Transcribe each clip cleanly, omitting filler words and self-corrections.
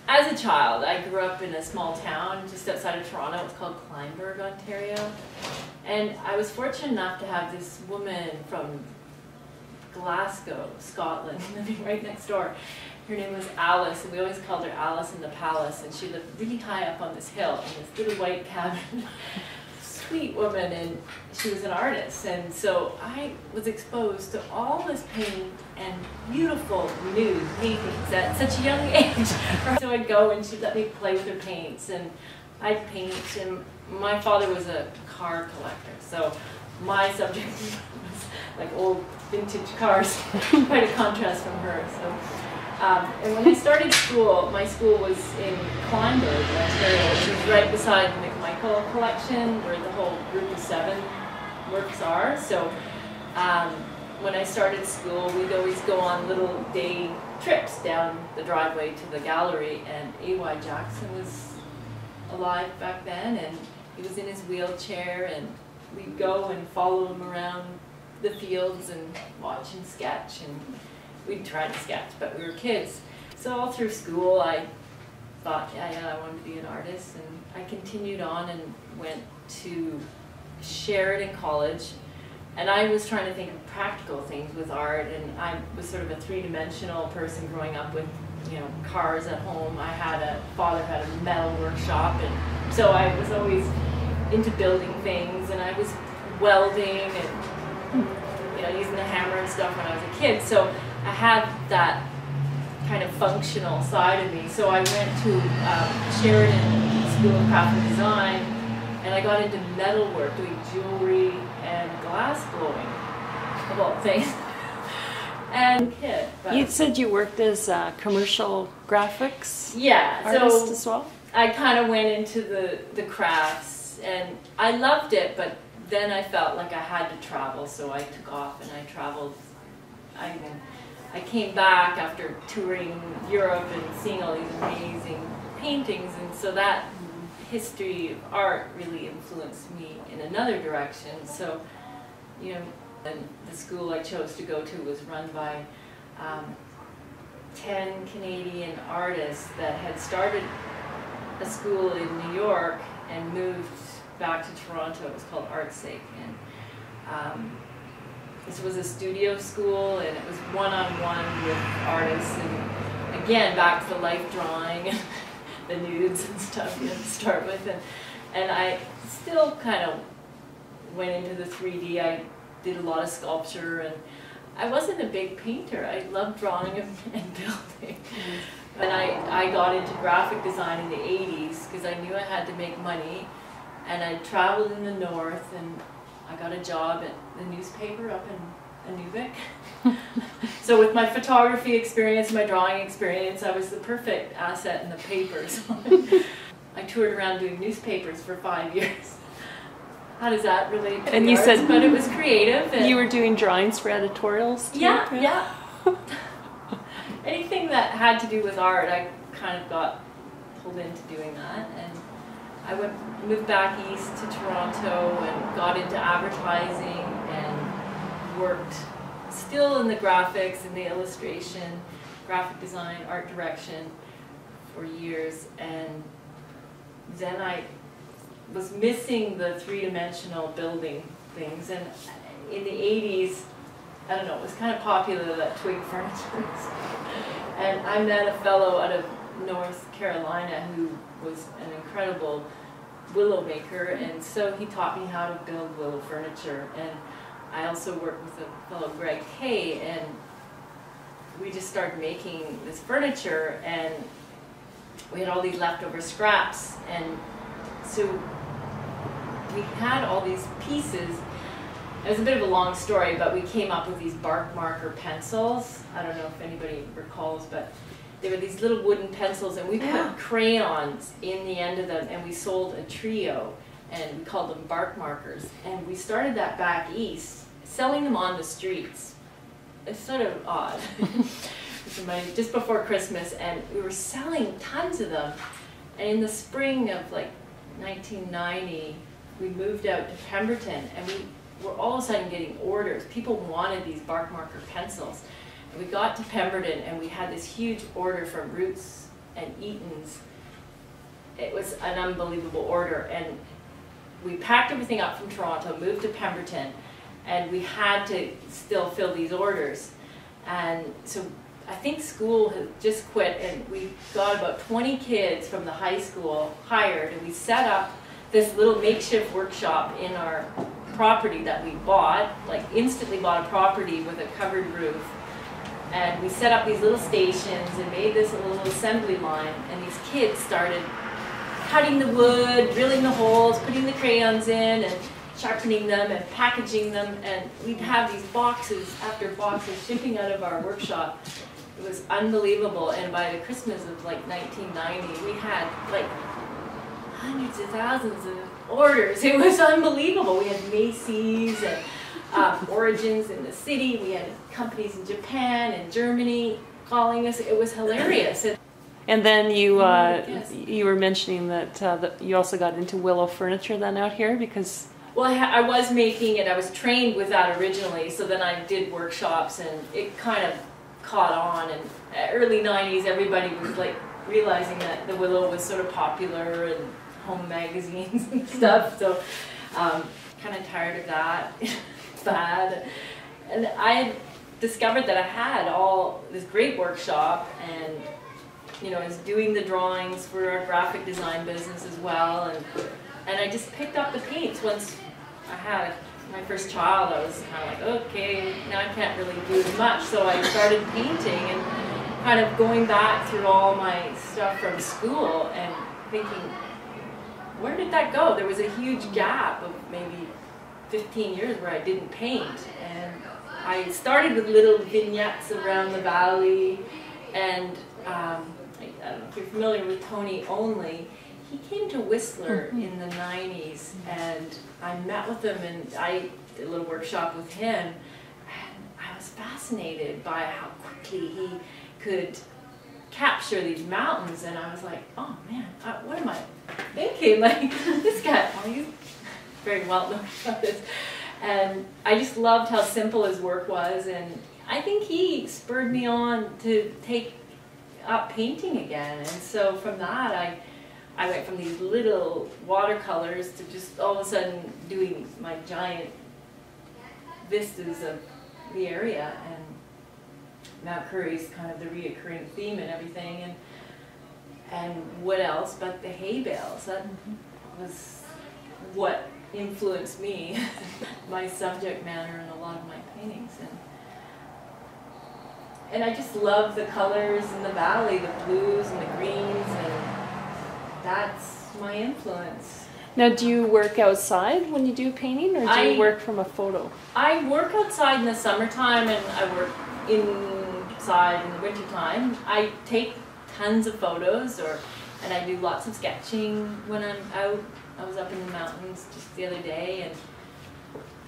As a child, I grew up in a small town just outside of Toronto. It's called Kleinburg, Ontario. And I was fortunate enough to have this woman from Glasgow, Scotland, living right next door. Her name was Alice, and we always called her Alice in the Palace, and she lived really high up on this hill in this little white cabin. Sweet woman, and she was an artist, and so I was exposed to all this paint and beautiful nude paintings at such a young age. So I'd go and she'd let me play with her paints, and I'd paint, and my father was a car collector, so my subject was like old vintage cars, quite a contrast from her. So. And when I started school, my school was in Kleinburg, Ontario, which was right beside the McMichael collection, where the whole group of 7 works are. So when I started school, we'd always go on little day trips down the driveway to the gallery, and A.Y. Jackson was alive back then, and he was in his wheelchair, and we'd go and follow him around the fields and watch him sketch, and we'd try to sketch, but we were kids. So all through school, I thought, yeah, I wanted to be an artist, and I continued on and went to Sheridan College, and I was trying to think of practical things with art, and I was sort of a three-dimensional person growing up with, you know, cars at home. Father had a metal workshop, and so I was always into building things, and I was welding and, you know, using the hammer and stuff when I was a kid. So I had that kind of functional side of me. So I went to Sheridan School of Craft and Design, and I got into metalwork, doing jewelry and glass blowing, of all things. And kid. You said you worked as a commercial graphics so artist as well? I kind of went into the crafts, and I loved it, but then I felt like I had to travel, so I took off and I traveled. I came back after touring Europe and seeing all these amazing paintings, and so that history of art really influenced me in another direction. So, you know, and the school I chose to go to was run by 10 Canadian artists that had started a school in New York and moved back to Toronto. It was called ArtSake, and this was a studio school, and it was one-on-one with artists, and again, back to the life drawing and the nudes and stuff you had to start with, and I still kind of went into the 3D. I did a lot of sculpture, and I wasn't a big painter. I loved drawing and building. And I got into graphic design in the 80s because I knew I had to make money, and I traveled in the north, and I got a job at the newspaper up in Inuvik. So with my photography experience, my drawing experience, I was the perfect asset in the papers. I toured around doing newspapers for 5 years. How does that relate to And you arts? said, but it was creative. And you were doing drawings for editorials too? Yeah. Anything that had to do with art, I kind of got pulled into doing that. And I moved back east to Toronto and got into advertising and worked still in the graphics and the illustration, graphic design, art direction for years. And then I was missing the three-dimensional building things, and in the 80s, I don't know, it was kind of popular, that twig furniture. And I met a fellow out of North Carolina who was an incredible willow maker, and so he taught me how to build willow furniture. And I also worked with a fellow, Greg Kay, and we just started making this furniture, and we had all these leftover scraps, and so we had all these pieces. It was a bit of a long story, but we came up with these bark marker pencils. I don't know if anybody recalls, but they were these little wooden pencils, and we put crayons in the end of them, and we sold a trio, and we called them bark markers. And we started that back east, selling them on the streets. It's sort of odd. Just before Christmas, and we were selling tons of them. And in the spring of like 1990, we moved out to Pemberton, and we were all of a sudden getting orders. People wanted these bark marker pencils. And we got to Pemberton, and we had this huge order from Roots and Eaton's. It was an unbelievable order, and we packed everything up from Toronto, moved to Pemberton, and we had to still fill these orders. And so I think school had just quit, and we got about 20 kids from the high school hired, and we set up this little makeshift workshop in our property that we bought, like instantly bought a property with a covered roof. And we set up these little stations and made this little assembly line, and these kids started cutting the wood, drilling the holes, putting the crayons in, and sharpening them and packaging them, and we'd have these boxes after boxes shipping out of our workshop. It was unbelievable, and by the Christmas of like 1990, we had like hundreds of thousands of orders. It was unbelievable. We had Macy's and Origins in the city. We had companies in Japan and Germany calling us. It was hilarious. And then you Yes. you were mentioning that you also got into willow furniture then out here because... Well, I was making it. I was trained with that originally, so then I did workshops, and it kind of caught on. And early 90s, everybody was like realizing that the willow was sort of popular in home magazines and stuff, so kind of tired of that. Bad. And I had discovered that I had all this great workshop, and you know, I was doing the drawings for our graphic design business as well, and I just picked up the paints once I had my first child. I was kind of like, okay, now I can't really do as much, so I started painting and kind of going back through all my stuff from school and thinking, where did that go? There was a huge gap of maybe 15 years where I didn't paint, and I started with little vignettes around the valley, and I don't know if you're familiar with Tony Only. He came to Whistler in the 90s, and I met with him, and I did a little workshop with him, and I was fascinated by how quickly he could capture these mountains, and I was like, oh man, what am I thinking? Like, this guy, oh, he's very well known about this. And I just loved how simple his work was, and I think he spurred me on to take up painting again. And so from that, I went from these little watercolors to just all of a sudden doing my giant vistas of the area, and Mount Curry's kind of the reoccurring theme and everything, and what else but the hay bales. That was what influenced me, my subject matter in a lot of my paintings. And I just love the colors in the valley, the blues and the greens, and that's my influence. Now, do you work outside when you do painting, or do you work from a photo? I work outside in the summertime, and I work inside in the wintertime. I take tons of photos, and I do lots of sketching when I'm out. I was up in the mountains just the other day, and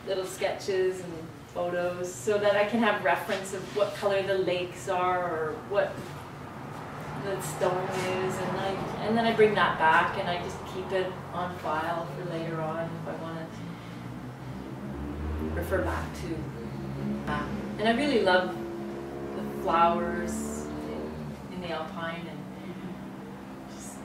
little sketches and photos so that I can have reference of what color the lakes are or what the stone is, and then I bring that back and I just keep it on file for later on if I want to refer back to. And I really love the flowers in the alpine, and just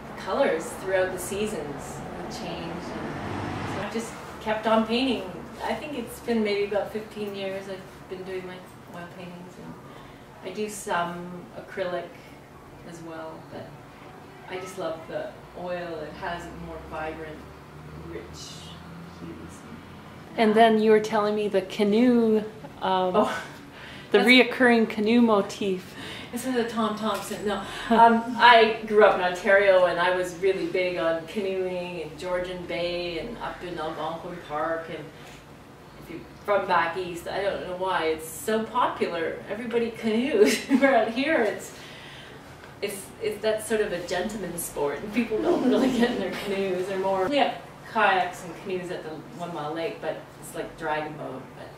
the colors throughout the seasons have changed. And so I just kept on painting. I think it's been maybe about 15 years I've been doing my oil paintings, and I do some acrylic as well, but I just love the oil. It has a more vibrant, rich hues. And then you were telling me the canoe, the reoccurring canoe motif. Instead of Tom Thompson, no. I grew up in Ontario, and I was really big on canoeing in Georgian Bay and up in Algonquin Park. And if you're from back east, I don't know why it's so popular. Everybody canoes. We're out here, it's that sort of a gentleman's sport, and people don't really get in their canoes. They're more, we have kayaks and canoes at the 1 Mile Lake, but it's like dragon boat. But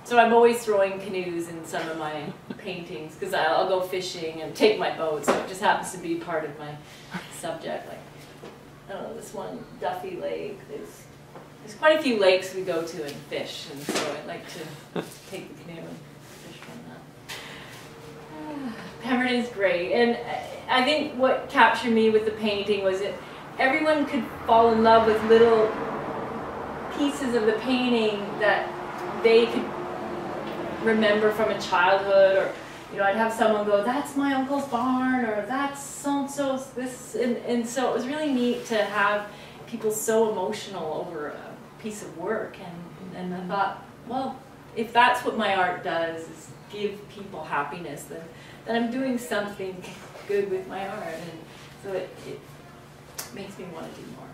so I'm always throwing canoes in some of my paintings, because I'll go fishing and take my boat, so it just happens to be part of my subject. Like, I don't know, this one, Duffy Lake, there's quite a few lakes we go to and fish, and so I like to take the canoe and fish from that. Pemberton's great, and I think what captured me with the painting was that everyone could fall in love with little pieces of the painting that they could remember from a childhood, or I'd have someone go, "That's my uncle's barn," or "That's so-and-so's this," and so it was really neat to have people so emotional over a piece of work, and I thought, well, if that's what my art does, is give people happiness, then I'm doing something good with my art, and so it makes me want to do more.